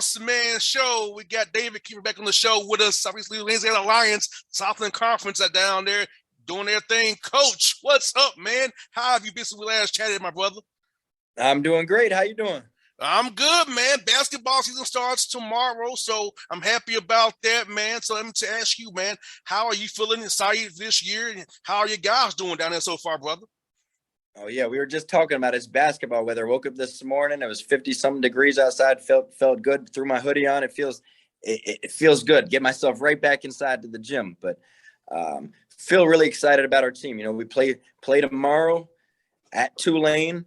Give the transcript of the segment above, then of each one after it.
Bossman show. We got David Kiefer back on the show with us. Obviously, Louisiana Lions, Southland Conference are down there doing their thing. Coach, what's up, man? How have you been since we last chatted, my brother? I'm doing great. How you doing? I'm good, man. Basketball season starts tomorrow, so I'm happy about that, man. So let me ask you, man, how are you feeling excited this year, and how are your guys doing down there so far, brother? Oh yeah, we were just talking about his basketball weather. Woke up this morning, it was 50-something degrees outside. Felt good. Threw my hoodie on. It feels good. Get myself right back inside to the gym. But feel really excited about our team. You know, we play tomorrow at Tulane.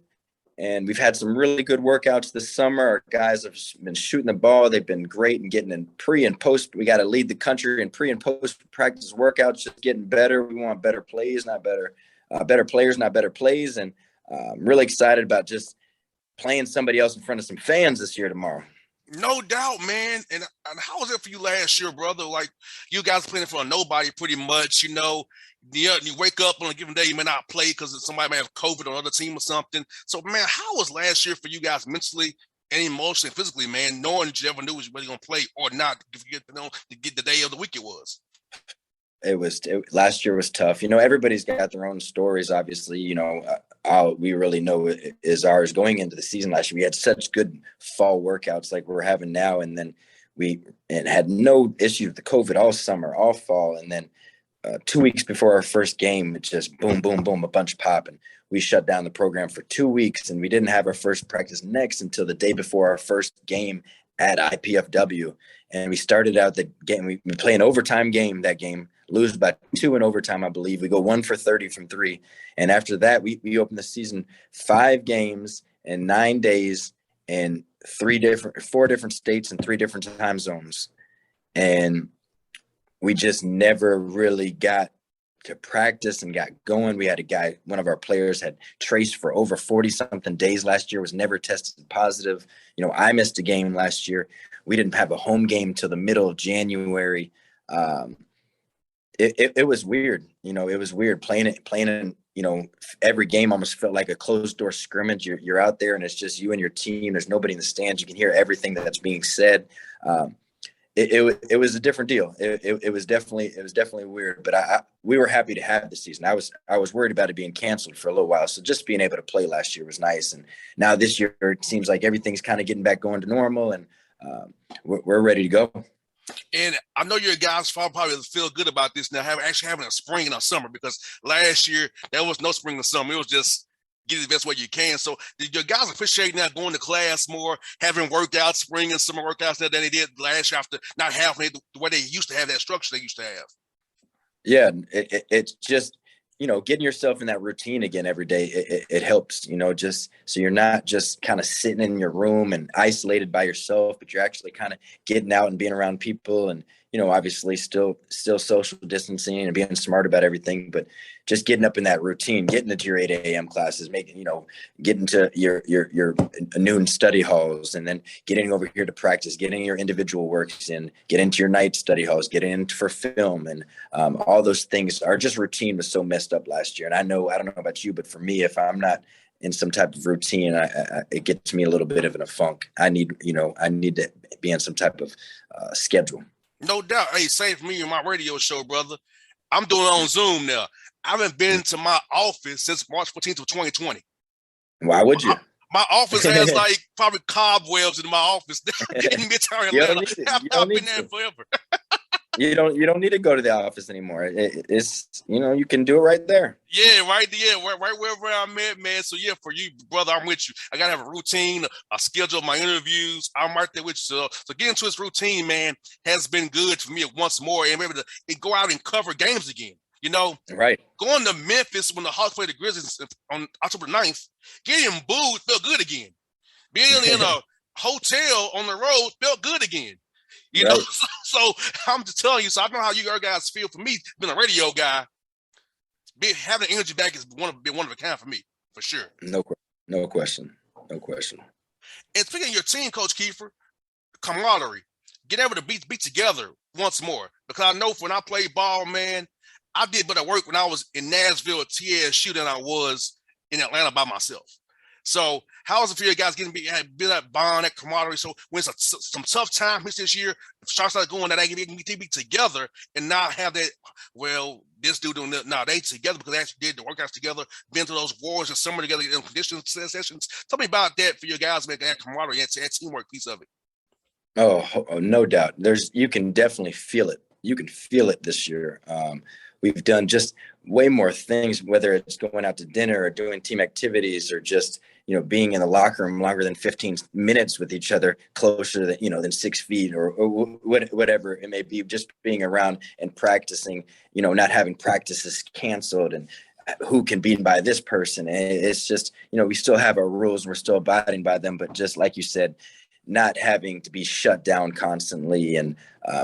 And we've had some really good workouts this summer. Our guys have been shooting the ball. They've been great and getting in pre and post. We got to lead the country in pre and post practice workouts, just getting better. We want better plays, not better players, not better plays. And I'm really excited about just playing somebody else in front of some fans this year tomorrow. No doubt, man. And how was it for you last year, brother? Like, you guys playing for a nobody pretty much, you know. You wake up on a given day, you may not play because somebody may have COVID on another team or something. So, man, how was last year for you guys mentally and emotionally and physically, man, knowing that you never knew was really going to play or not to get the day of the week it was? Last year was tough. You know, everybody's got their own stories, obviously. You know, all we really know is ours. Going into the season last year, we had such good fall workouts like we're having now. And then we had no issue with the COVID all summer, all fall. And then 2 weeks before our first game, it just boom, boom, boom, a bunch pop. And we shut down the program for 2 weeks. And we didn't have our first practice next until the day before our first game at IPFW. And we started out the game. We play an overtime game that game. Lose by 2 in overtime, I believe. We go 1 for 30 from 3. And after that, we opened the season 5 games in 9 days in 4 different states and 3 different time zones. And we just never really got to practice and got going. We had a guy, one of our players had traced for over 40-something days last year, was never tested positive. You know, I missed a game last year. We didn't have a home game till the middle of January. It was weird. You know, it was weird playing in, you know, every game almost felt like a closed door scrimmage. You're out there and it's just you and your team. There's nobody in the stands. You can hear everything that's being said. It was a different deal. It was definitely weird, but we were happy to have the season. I was worried about it being canceled for a little while. So just being able to play last year was nice. And now this year it seems like everything's kind of getting back going to normal, and we're ready to go. And I know your guys probably feel good about this now, having a spring and a summer, because last year there was no spring and summer. It was just get it the best way you can. So did your guys appreciate now going to class more, having workouts, spring and summer workouts than they did last year after not having it the way they used to have, that structure they used to have? Yeah, it's just, you know, getting yourself in that routine again every day. It helps, you know, just so you're not just kind of sitting in your room and isolated by yourself, but you're actually kind of getting out and being around people, and, you know, obviously still social distancing and being smart about everything, but just getting up in that routine, getting into your 8 a.m. classes, getting to your noon study halls, and then getting over here to practice, getting your individual works in, get into your night study halls, getting in for film, and all those things. Our just routine was so messed up last year. And I don't know about you, but for me, if I'm not in some type of routine, it gets me a little bit of in a funk. I need to be in some type of schedule. No doubt. Hey, same for me in my radio show, brother. I'm doing it on Zoom now. I haven't been to my office since March 14th of 2020. Why would you? My office has like probably cobwebs in my office in Midtown Atlanta. I've been there forever. You don't need to go to the office anymore. It's, you know, you can do it right there. Yeah, right wherever I'm at, man. So yeah, for you, brother, I'm with you. I gotta have a routine, a schedule of my interviews. I'm right there with you. So getting to this routine, man, has been good for me once more, and maybe to go out and cover games again. You know, right. Going to Memphis when the Hawks played the Grizzlies on October 9th, getting booed felt good again. Being in a hotel on the road felt good again. You know, so I'm just telling you. So I know how you guys feel. For me, being a radio guy, having energy back is one of a kind for me, for sure. No question. And speaking of your team, Coach Kiefer, camaraderie, get able to be together once more. Because I know when I played ball, man, I did better work when I was in Nashville at TSU than I was in Atlanta by myself. So How is it for you guys getting build that bond, that camaraderie? So when it's some tough times this year, start going that they can be together and not have that. Well, this dude doing that. No, they together because they actually did the workouts together, been to those wars and summer together in conditioning sessions. Tell me about that for you guys, making that camaraderie, that teamwork piece of it. Oh, no doubt. You can definitely feel it. You can feel it this year. We've done just way more things, whether it's going out to dinner or doing team activities or just, being in the locker room longer than 15 minutes with each other, closer than 6 feet or whatever it may be, just being around and practicing, not having practices canceled and who can be by this person. And it's just, we still have our rules and we're still abiding by them. But just like you said, not having to be shut down constantly and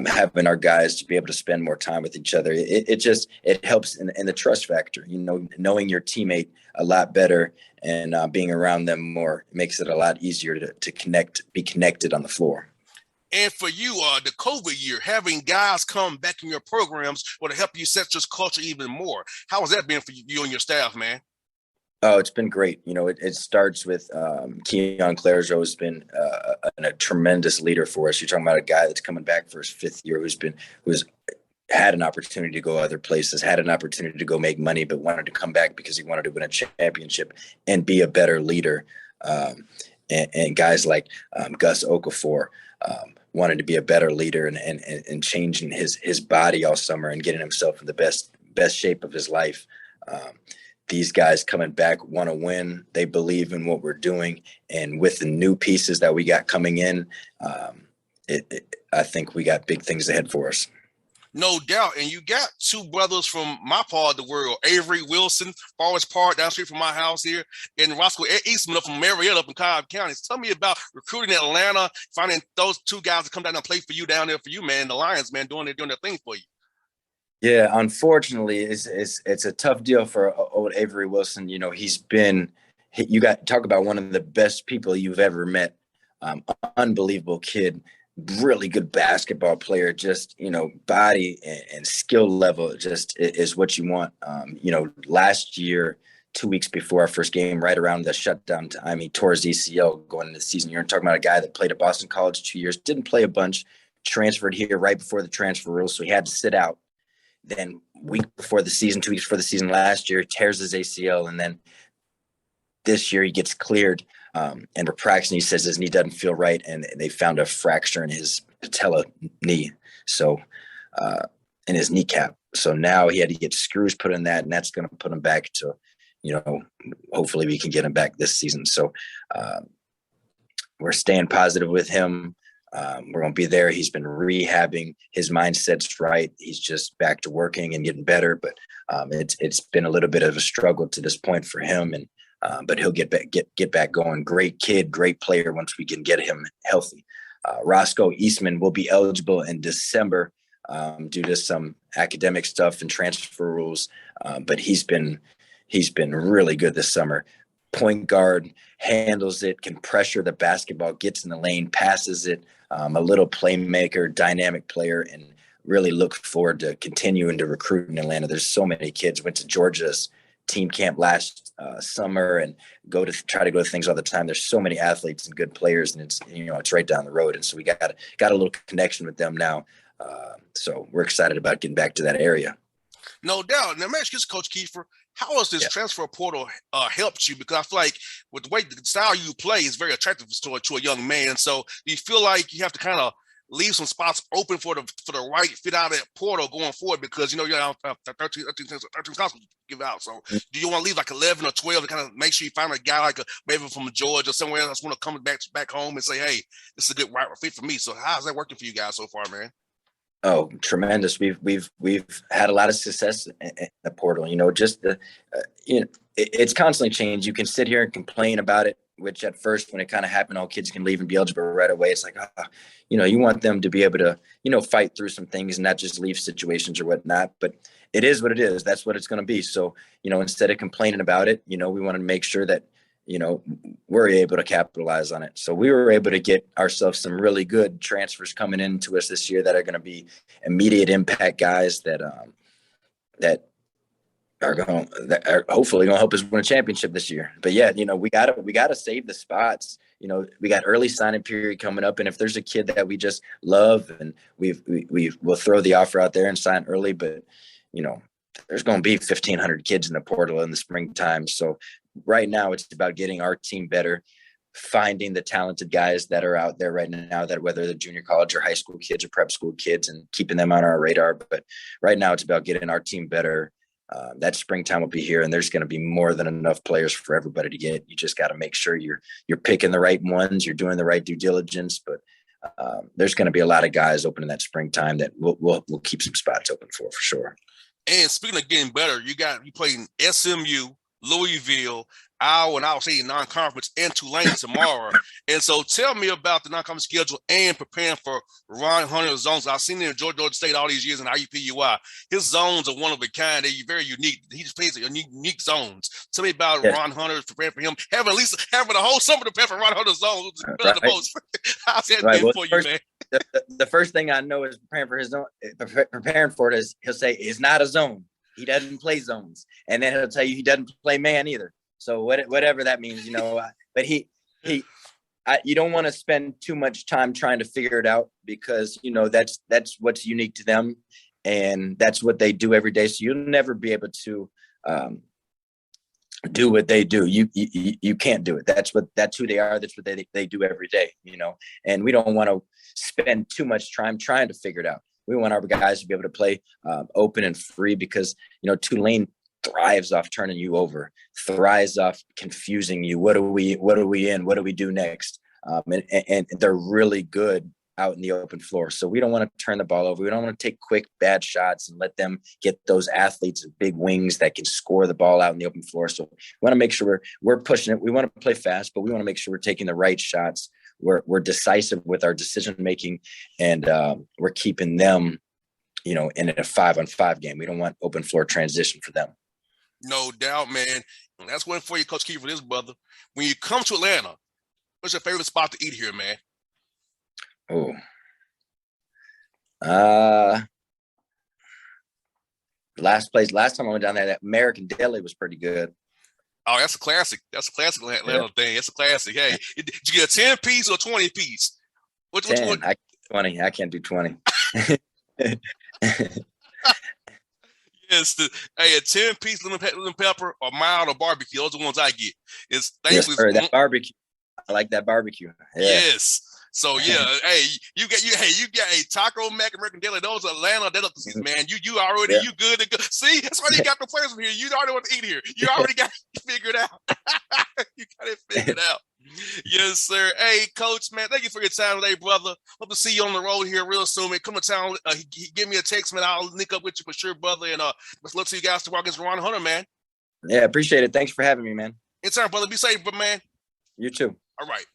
having our guys to be able to spend more time with each other. It helps in the trust factor, knowing your teammate a lot better and being around them more makes it a lot easier to be connected on the floor. And for you, the COVID year, having guys come back in your programs will help you set your culture even more. How has that been for you and your staff, man? Oh, it's been great. It starts with Keon Clairgeau has been a tremendous leader for us. You're talking about a guy that's coming back for his 5th year, who's had an opportunity to go other places, had an opportunity to go make money, but wanted to come back because he wanted to win a championship and be a better leader. And guys like Gus Okafor wanted to be a better leader and changing his body all summer and getting himself in the best shape of his life. These guys coming back want to win. They believe in what we're doing. And with the new pieces that we got coming in, I think we got big things ahead for us. No doubt. And you got 2 brothers from my part of the world, Avery Wilson, Forest Park, down the street from my house here, and Roscoe Eastman up from Marietta up in Cobb County. So tell me about recruiting in Atlanta, finding those 2 guys to come down and play for you down there for you, man, the Lions, man, doing their thing for you. Yeah, unfortunately, it's a tough deal for old Avery Wilson. You got talk about one of the best people you've ever met. Unbelievable kid, really good basketball player. Just body and skill level just is what you want. Last year, 2 weeks before our first game, right around the shutdown time, he tore his ACL going into the season. You're talking about a guy that played at Boston College 2 years, didn't play a bunch, transferred here right before the transfer rules, so he had to sit out. Then week before the season, 2 weeks before the season last year, tears his ACL. And then this year he gets cleared and we're practicing. He says his knee doesn't feel right. And they found a fracture in his patella knee. So in his kneecap. So now he had to get screws put in that. And that's going to put him back to, hopefully we can get him back this season. So we're staying positive with him. We're going to be there. He's been rehabbing. His mindset's right. He's just back to working and getting better. But it's been a little bit of a struggle to this point for him. And but he'll get back going. Great kid, great player once we can get him healthy. Roscoe Eastman will be eligible in December due to some academic stuff and transfer rules. But he's been really good this summer. Point guard, handles it, can pressure the basketball, gets in the lane, passes it, a little playmaker, dynamic player, and really look forward to continuing to recruit in Atlanta. There's so many kids. Went to Georgia's team camp last summer and try to go to things all the time. There's so many athletes and good players, and it's right down the road. And so we got a little connection with them now. So we're excited about getting back to that area. No doubt. Now, man, Coach Kiefer, how has this transfer portal helped you? Because I feel like with the way the style you play is very attractive to a young man. So do you feel like you have to kind of leave some spots open for the right fit out of that portal going forward? Because, you have 13 spots to give out. So do you want to leave like 11 or 12 to kind of make sure you find a guy like maybe from Georgia or somewhere else want to come back home and say, hey, this is a good right fit for me. So how's that working for you guys so far, man? Oh, tremendous. We've had a lot of success in the portal, it's constantly changed. You can sit here and complain about it, which at first when it kind of happened, all kids can leave and be eligible right away. It's like, you want them to be able to, fight through some things and not just leave situations or whatnot, but it is what it is. That's what it's going to be. So, instead of complaining about it, we want to make sure that, we're able to capitalize on it. So we were able to get ourselves some really good transfers coming into us this year that are going to be immediate impact guys that are hopefully going to help us win a championship this year. But yeah, we gotta save the spots. We got early signing period coming up, and if there's a kid that we just love, and we'll throw the offer out there and sign early. But there's going to be 1,500 kids in the portal in the springtime. So right now, it's about getting our team better, finding the talented guys that are out there right now, that whether they're junior college or high school kids or prep school kids, and keeping them on our radar. But right now, it's about getting our team better. That springtime will be here, and there's going to be more than enough players for everybody to get. You just got to make sure you're picking the right ones, you're doing the right due diligence. But there's going to be a lot of guys open in that springtime that we'll keep some spots open for sure. And speaking of getting better, you playing SMU, Louisville, Iowa, and Iowa State non-conference, and Tulane tomorrow. And so tell me about the non-conference schedule and preparing for Ron Hunter's zones. I've seen him in Georgia State all these years in IUPUI. His zones are one of a kind. They're very unique. He just plays unique zones. Tell me about Ron Hunter, preparing for him, having the whole summer to prepare for Ron Hunter's zones. Right. The most. How's that been for you, man? The first thing I know is preparing for his zone. Preparing for it is he'll say it's not a zone. He doesn't play zones, and then he'll tell you he doesn't play man either. So whatever that means, But you don't want to spend too much time trying to figure it out, because that's what's unique to them, and that's what they do every day. So you'll never be able to do what they do. You can't do it. That's who they are. That's what they do every day. And we don't want to spend too much time trying to figure it out. We want our guys to be able to play open and free, because Tulane thrives off turning you over, thrives off confusing you. What are we in? What do we do next? And they're really good out in the open floor. So we don't want to turn the ball over. We don't want to take quick, bad shots and let them get those athletes with big wings that can score the ball out in the open floor. So we want to make sure we're pushing it. We want to play fast, but we want to make sure we're taking the right shots. We're decisive with our decision making, and we're keeping them, in a 5-on-5 game. We don't want open floor transition for them. No doubt, man. And that's one for you, Coach Kiefer, this brother. When you come to Atlanta, what's your favorite spot to eat here, man? Oh, last time I went down there, that American Deli was pretty good. Oh, that's a classic. That's a classic Atlanta thing. It's a classic. Hey, did you get a 10-piece or 20-piece? Which 10. one? 20. I can't do 20. Yes, a 10-piece lemon pepper or mild or barbecue. Those are the ones I get. It's yes, sir, that barbecue. I like that barbecue. Yeah. Yes. So yeah, hey, you got a Taco Mac, American Deli. Those are Atlanta delicacies, man. You already you good to go. See, that's why you got the players from here. You already want to eat here. You already got it figured out. You got it figured out. Yes, sir. Hey, Coach, man, thank you for your time today, brother. Hope to see you on the road here real soon, man. Come to town. Give me a text, man. I'll link up with you for sure, brother. And let's look to you guys to walk against Ron Hunter, man. Yeah, appreciate it. Thanks for having me, man. Anytime, brother. Be safe, but man. You too. All right.